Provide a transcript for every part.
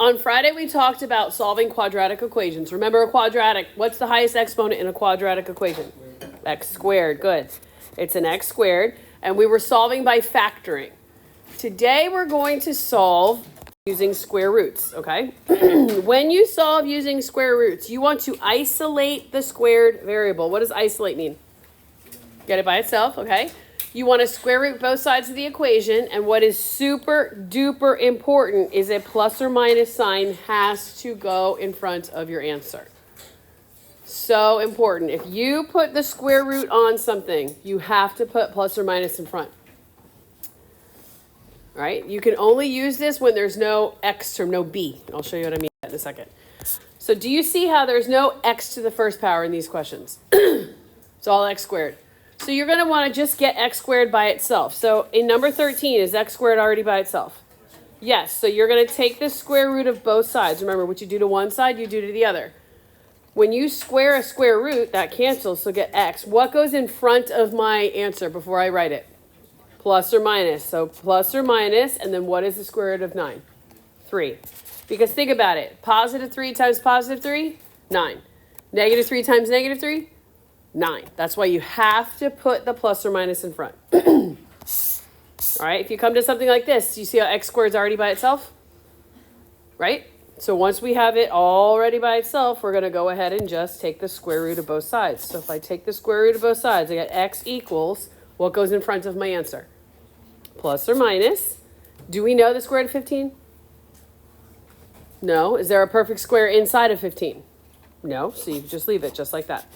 On Friday, we talked about solving quadratic equations. Remember a quadratic. What's the highest exponent in a quadratic equation? X squared. Good. It's an x squared. And we were solving by factoring. Today, we're going to solve using square roots, okay? When you solve using square roots, you want to isolate the squared variable. What does isolate mean? Get it by itself, okay? You want to square root both sides of the equation, and what is super duper important is a plus or minus sign has to go in front of your answer. So important. If you put the square root on something, you have to put plus or minus in front. All right? You can only use this when there's no x term, no b. I'll show you what I mean in a second. So do you see how there's no x to the first power in these questions? It's all x squared. So you're going to want to just get x squared by itself. So in number 13, is x squared already by itself? Yes. So you're going to take the square root of both sides. Remember, what you do to one side, you do to the other. When you square a square root, that cancels, so get x. What goes in front of my answer before I write it? Plus or minus. So plus or minus, and then what is the square root of 9? 3. Because think about it. Positive 3 times positive 3? 9. Negative 3 times negative 3? 9. That's why you have to put the plus or minus in front. All right, if you come to something like this, you see how x squared is already by itself? Right? So once we have it already by itself, we're going to go ahead and just take the square root of both sides. So if I take the square root of both sides, I get x equals, what goes in front of my answer? Plus or minus. Do we know the square root of 15? No. Is there a perfect square inside of 15? No. So you just leave it just like that.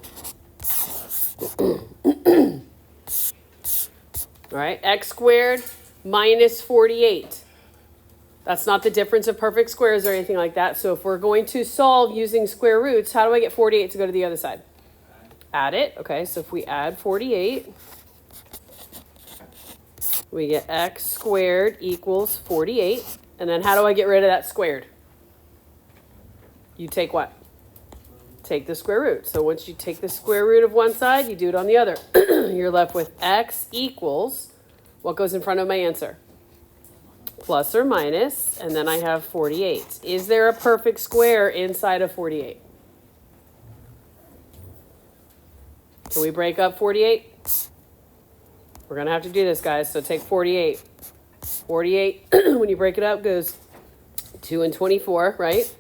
All right, x squared minus 48. That's not the difference of perfect squares or anything like that. So if we're going to solve using square roots, how do I get 48 to go to the other side? Add it. Okay, so if we add 48, we get x squared equals 48. And then how do I get rid of that squared? You take what? Take the square root. So once you take the square root of one side, you do it on the other. You're left with x equals, what goes in front of my answer? Plus or minus, and then I have 48. Is there a perfect square inside of 48? Can we break up 48? We're going to have to do this, guys. So take 48. 48, when you break it up, goes 2 and 24, right?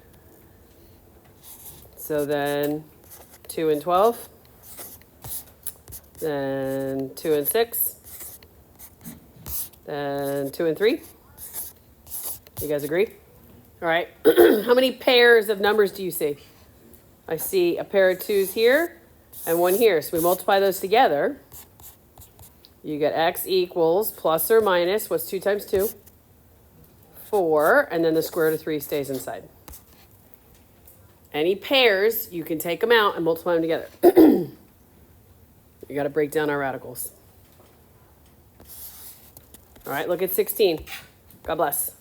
So then 2 and 12, then 2 and 6, then 2 and 3. You guys agree? All right. How many pairs of numbers do you see? I see a pair of 2s here and 1 here. So we multiply those together. You get x equals plus or minus, what's 2 times 2? 4, and then the square root of 3 stays inside. Any pairs, you can take them out and multiply them together. You got to break down our radicals. All right, look at 16. God bless.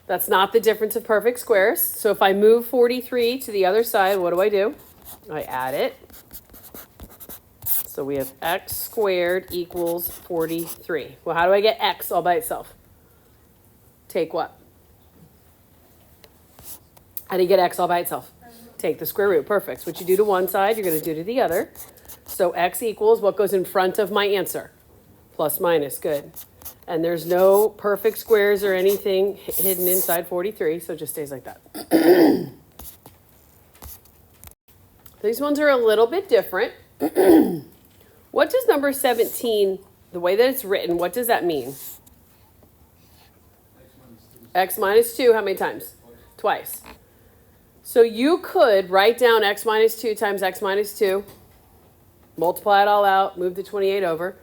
That's not the difference of perfect squares. So if I move 43 to the other side, what do? I add it. So we have x squared equals 43. Well, how do I get x all by itself? Take what? How do you get x all by itself? Take the square root. Perfect. What you do to one side, you're going to do to the other. So x equals what goes in front of my answer? Plus minus. Good. And there's no perfect squares or anything hidden inside 43, so it just stays like that. These ones are a little bit different. What does number 17, the way that it's written, what does that mean? X minus 2, how many times? Twice. So you could write down x minus 2 times x minus 2, multiply it all out, move the 28 over.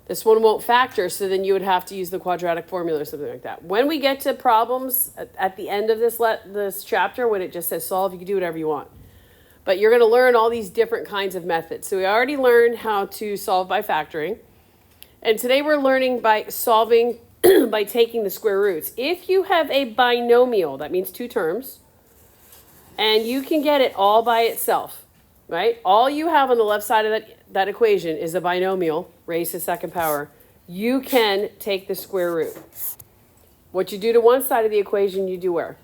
This one won't factor, so then you would have to use the quadratic formula or something like that. When we get to problems at the end of this chapter, when it just says solve, you can do whatever you want. But you're going to learn all these different kinds of methods. So we already learned how to solve by factoring. And today we're learning by solving by taking the square roots. If you have a binomial, that means 2 terms, and you can get it all by itself, right? All you have on the left side of that equation is a binomial raised to second power. You can take the square root. What you do to one side of the equation, you do where?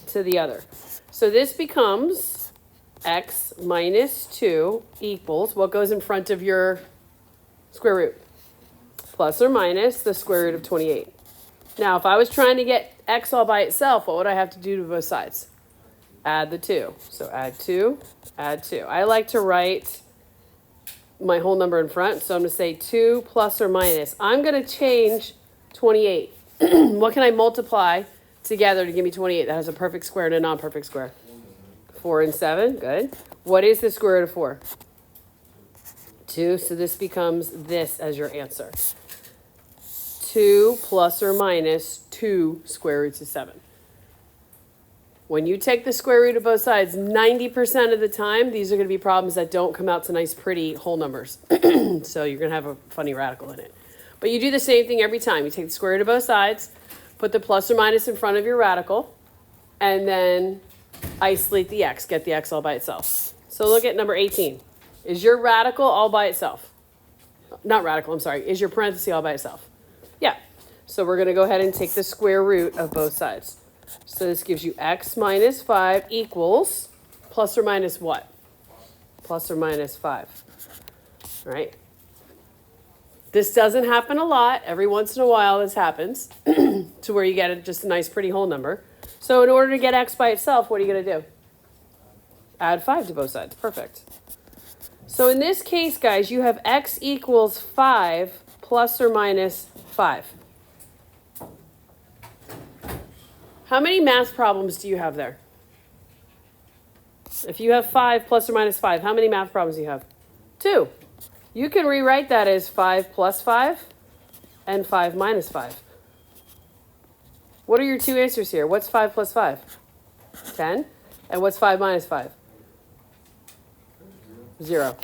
to the other. So this becomes x minus 2 equals, what goes in front of your square root? Plus or minus the square root of 28. Now, if I was trying to get x all by itself, what would I have to do to both sides? Add the 2. So add 2, add 2. I like to write my whole number in front, so I'm going to say 2 plus or minus. I'm going to change 28. What can I multiply together to give me 28? That has a perfect square and a non-perfect square. 4 and 7, good. What is the square root of 4? 2, so this becomes this as your answer. 2 plus or minus 2 square roots of 7. When you take the square root of both sides, 90% of the time, these are going to be problems that don't come out to nice, pretty whole numbers. So you're going to have a funny radical in it. But you do the same thing every time. You take the square root of both sides, put the plus or minus in front of your radical, and then isolate the x. Get the x all by itself. So look at number 18. Is your radical all by itself? Not radical, I'm sorry. Is your parenthesis all by itself? Yeah. So we're going to go ahead and take the square root of both sides. So this gives you x minus 5 equals plus or minus what? Plus or minus 5. All right. This doesn't happen a lot. Every once in a while this happens to where you get just a nice pretty whole number. So in order to get x by itself, what are you going to do? Add 5 to both sides. Perfect. So in this case, guys, you have x equals 5 plus or minus 5. How many math problems do you have there? If you have 5 plus or minus 5, how many math problems do you have? 2. You can rewrite that as 5 plus 5 and 5 minus 5. What are your two answers here? What's 5 plus 5? 10. And what's 5 minus 5? 0.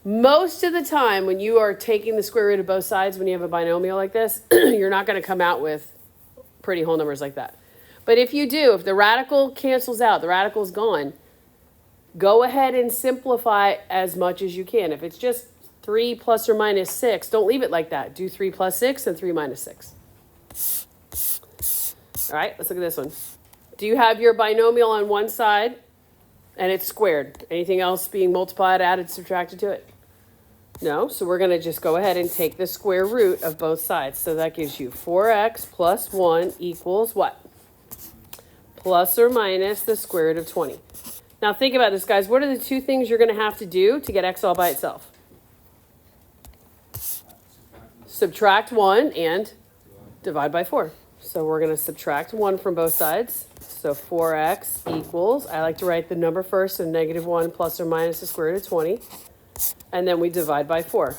Most of the time when you are taking the square root of both sides, when you have a binomial like this, you're not going to come out with pretty whole numbers like that. But if you do, if the radical cancels out, the radical is gone, go ahead and simplify as much as you can. If it's just 3 plus or minus 6, don't leave it like that. Do 3 plus 6 and 3 minus 6. All right, let's look at this one. Do you have your binomial on one side and it's squared? Anything else being multiplied, added, subtracted to it? No, so we're going to just go ahead and take the square root of both sides. So that gives you 4x plus 1 equals what? Plus or minus the square root of 20. Now think about this, guys. What are the two things you're going to have to do to get x all by itself? Subtract 1 and divide by 4. So we're going to subtract 1 from both sides. So 4x equals, I like to write the number first, so negative 1 plus or minus the square root of 20. And then we divide by 4.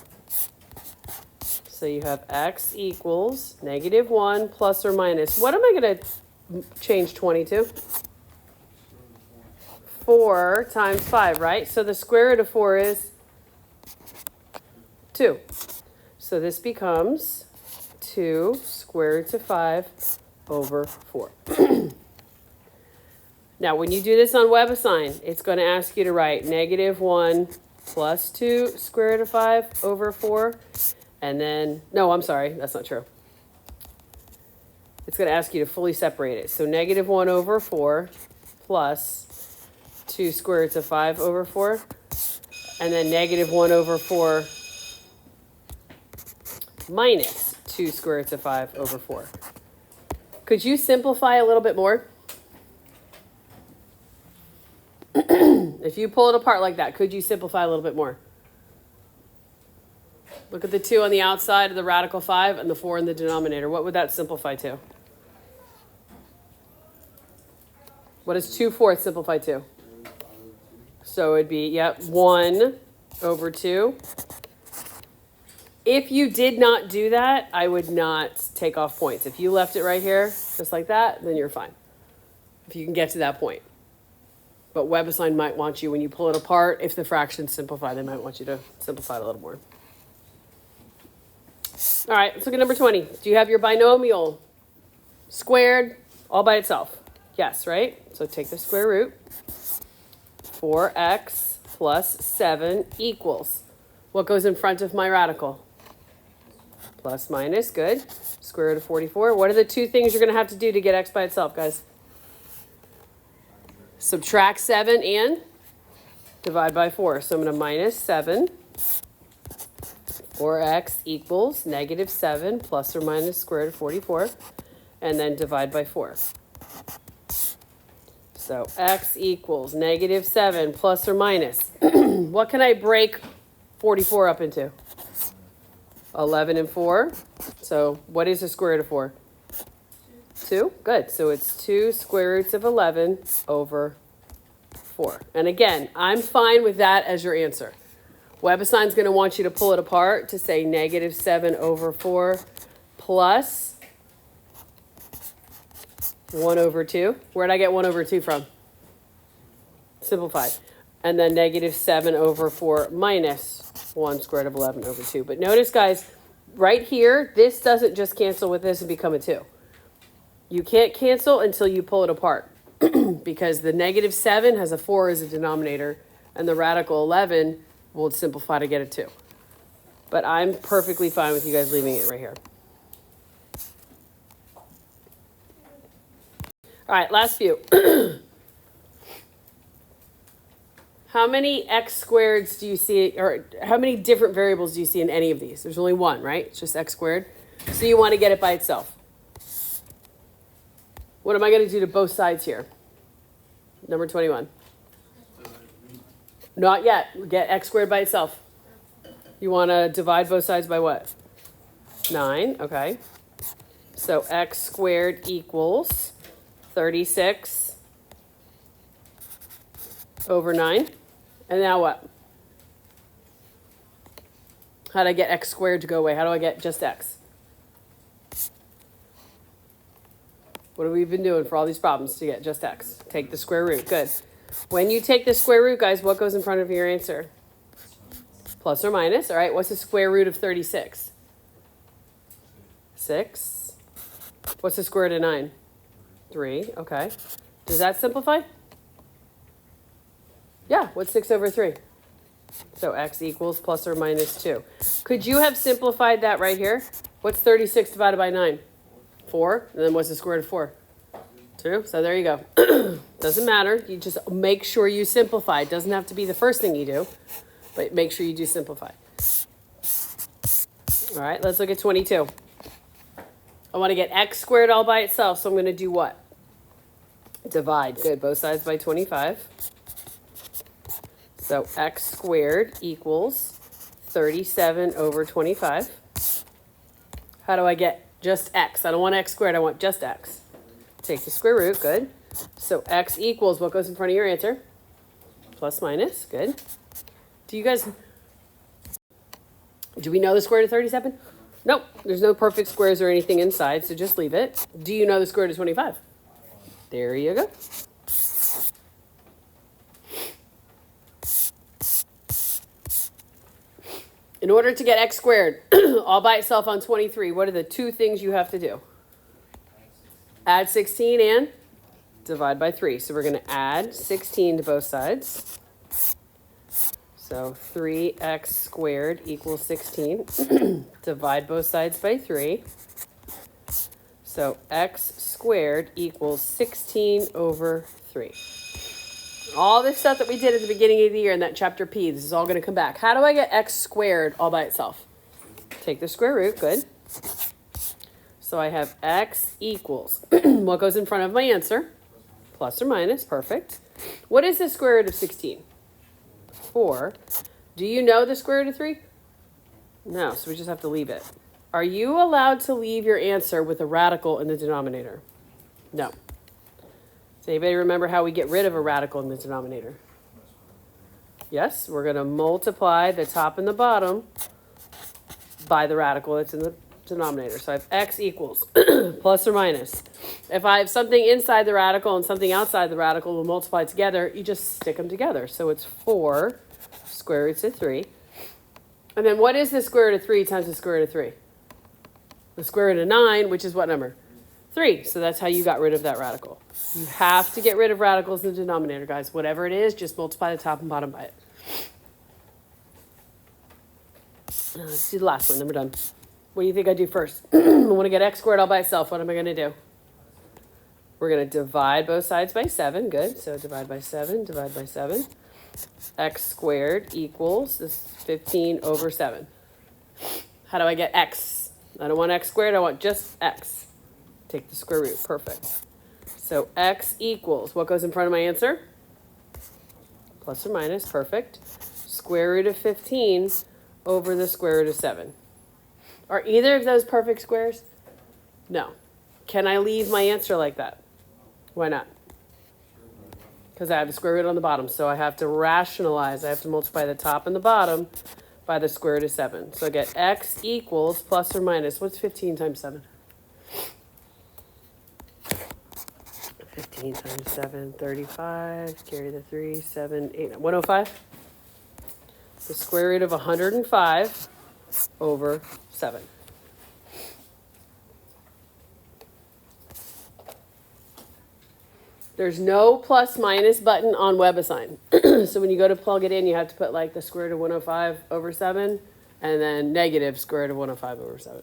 So you have x equals negative 1 plus or minus. What am I going to change 20 to? 4 times 5, right? So the square root of 4 is 2. So this becomes 2 square roots of 5 over 4. Now, when you do this on WebAssign, it's going to ask you to write negative 1 plus 2 square root of 5 over 4. And then, no, I'm sorry, that's not true. It's going to ask you to fully separate it. So negative 1 over 4 plus 2 square roots of 5 over 4. And then negative 1 over 4 minus 2 square roots of 5 over 4. Could you simplify a little bit more? If you pull it apart like that, could you simplify a little bit more? Look at the 2 on the outside of the radical 5 and the 4 in the denominator. What would that simplify to? What does 2/4 simplify to? So it'd be, yep, 1 over 2. If you did not do that, I would not take off points. If you left it right here, just like that, then you're fine. If you can get to that point. But WebAssign might want you, when you pull it apart, if the fractions simplify, they might want you to simplify it a little more. All right, let's look at number 20. Do you have your binomial squared all by itself? Yes, right? So take the square root. 4x plus 7 equals. What goes in front of my radical? Plus minus, good. Square root of 44. What are the two things you're going to have to do to get x by itself, guys? Subtract 7 and divide by 4. So I'm going to minus 7. 4x equals negative 7 plus or minus square root of 44. And then divide by 4. So x equals negative 7 plus or minus. What can I break 44 up into? 11 and 4. So what is the square root of 4? 2. Good. So it's 2 square roots of 11 over 4. And again, I'm fine with that as your answer. WebAssign's going to want you to pull it apart to say negative 7 over 4 plus 1 over 2. Where'd I get 1 over 2 from? Simplified. And then negative 7 over 4 minus 1 squared of 11 over 2. But notice, guys, right here, this doesn't just cancel with this and become a 2. You can't cancel until you pull it apart because the negative 7 has a 4 as a denominator and the radical 11 will simplify to get a 2. But I'm perfectly fine with you guys leaving it right here. All right, last few. How many x squareds do you see, or how many different variables do you see in any of these? There's only one, right? It's just x squared. So you want to get it by itself. What am I going to do to both sides here? Number 21. Not yet. Get x squared by itself. You want to divide both sides by what? 9. Okay. So x squared equals 36 over 9. And now what? How do I get x squared to go away? How do I get just x? What have we been doing for all these problems to get just x? Take the square root. Good. When you take the square root, guys, what goes in front of your answer? Plus or minus. All right, what's the square root of 36? 6. What's the square root of 9? 3. Okay. Does that simplify? Yeah, what's 6 over 3? So x equals plus or minus 2. Could you have simplified that right here? What's 36 divided by 9? 4. And then what's the square root of 4? 2. So there you go. Doesn't matter. You just make sure you simplify. It doesn't have to be the first thing you do, but make sure you do simplify. All right, let's look at 22. I want to get x squared all by itself, so I'm going to do what? Divide. Good. Both sides by 25. So x squared equals 37 over 25. How do I get just x? I don't want x squared. I want just x. Take the square root. Good. So x equals, what goes in front of your answer? Plus minus. Good. Do you guys, do we know the square root of 37? Nope. There's no perfect squares or anything inside, so just leave it. Do you know the square root of 25? There you go. In order to get x squared all by itself on 23, what are the two things you have to do? Add 16 and divide by 3. So we're going to add 16 to both sides. So 3x squared equals 16. Divide both sides by 3. So x squared equals 16 over 3. All this stuff that we did at the beginning of the year in that chapter P, this is all going to come back. How do I get x squared all by itself? Take the square root. Good. So I have x equals, what goes in front of my answer? Plus or minus. Perfect. What is the square root of 16? 4. Do you know the square root of 3? No, so we just have to leave it. Are you allowed to leave your answer with a radical in the denominator? No. Does anybody remember how we get rid of a radical in the denominator? Yes, we're going to multiply the top and the bottom by the radical that's in the denominator. So I have x equals plus or minus. If I have something inside the radical and something outside the radical will multiply together, you just stick them together. So it's 4 square roots of 3. And then what is the square root of 3 times the square root of 3? The square root of 9, which is what number? 3. So that's how you got rid of that radical. You have to get rid of radicals in the denominator, guys. Whatever it is, just multiply the top and bottom by it. Let's do the last one, then we're done. What do you think I do first? I want to get x squared all by itself. What am I going to do? We're going to divide both sides by 7. Good. So divide by 7, divide by 7. X squared equals this 15 over 7. How do I get x? I don't want x squared. I want just x. Take the square root. Perfect. So x equals, what goes in front of my answer? Plus or minus. Perfect. Square root of 15 over the square root of 7. Are either of those perfect squares? No. Can I leave my answer like that? Why not? Because I have a square root on the bottom. So I have to rationalize. I have to multiply the top and the bottom by the square root of 7. So I get x equals plus or minus. What's 15 times 7? 15 times 7, 35. Carry the 3, 7, 8, 105. The square root of 105 over 7. There's no plus minus button on WebAssign. So when you go to plug it in, you have to put like the square root of 105 over 7 and then negative square root of 105 over 7.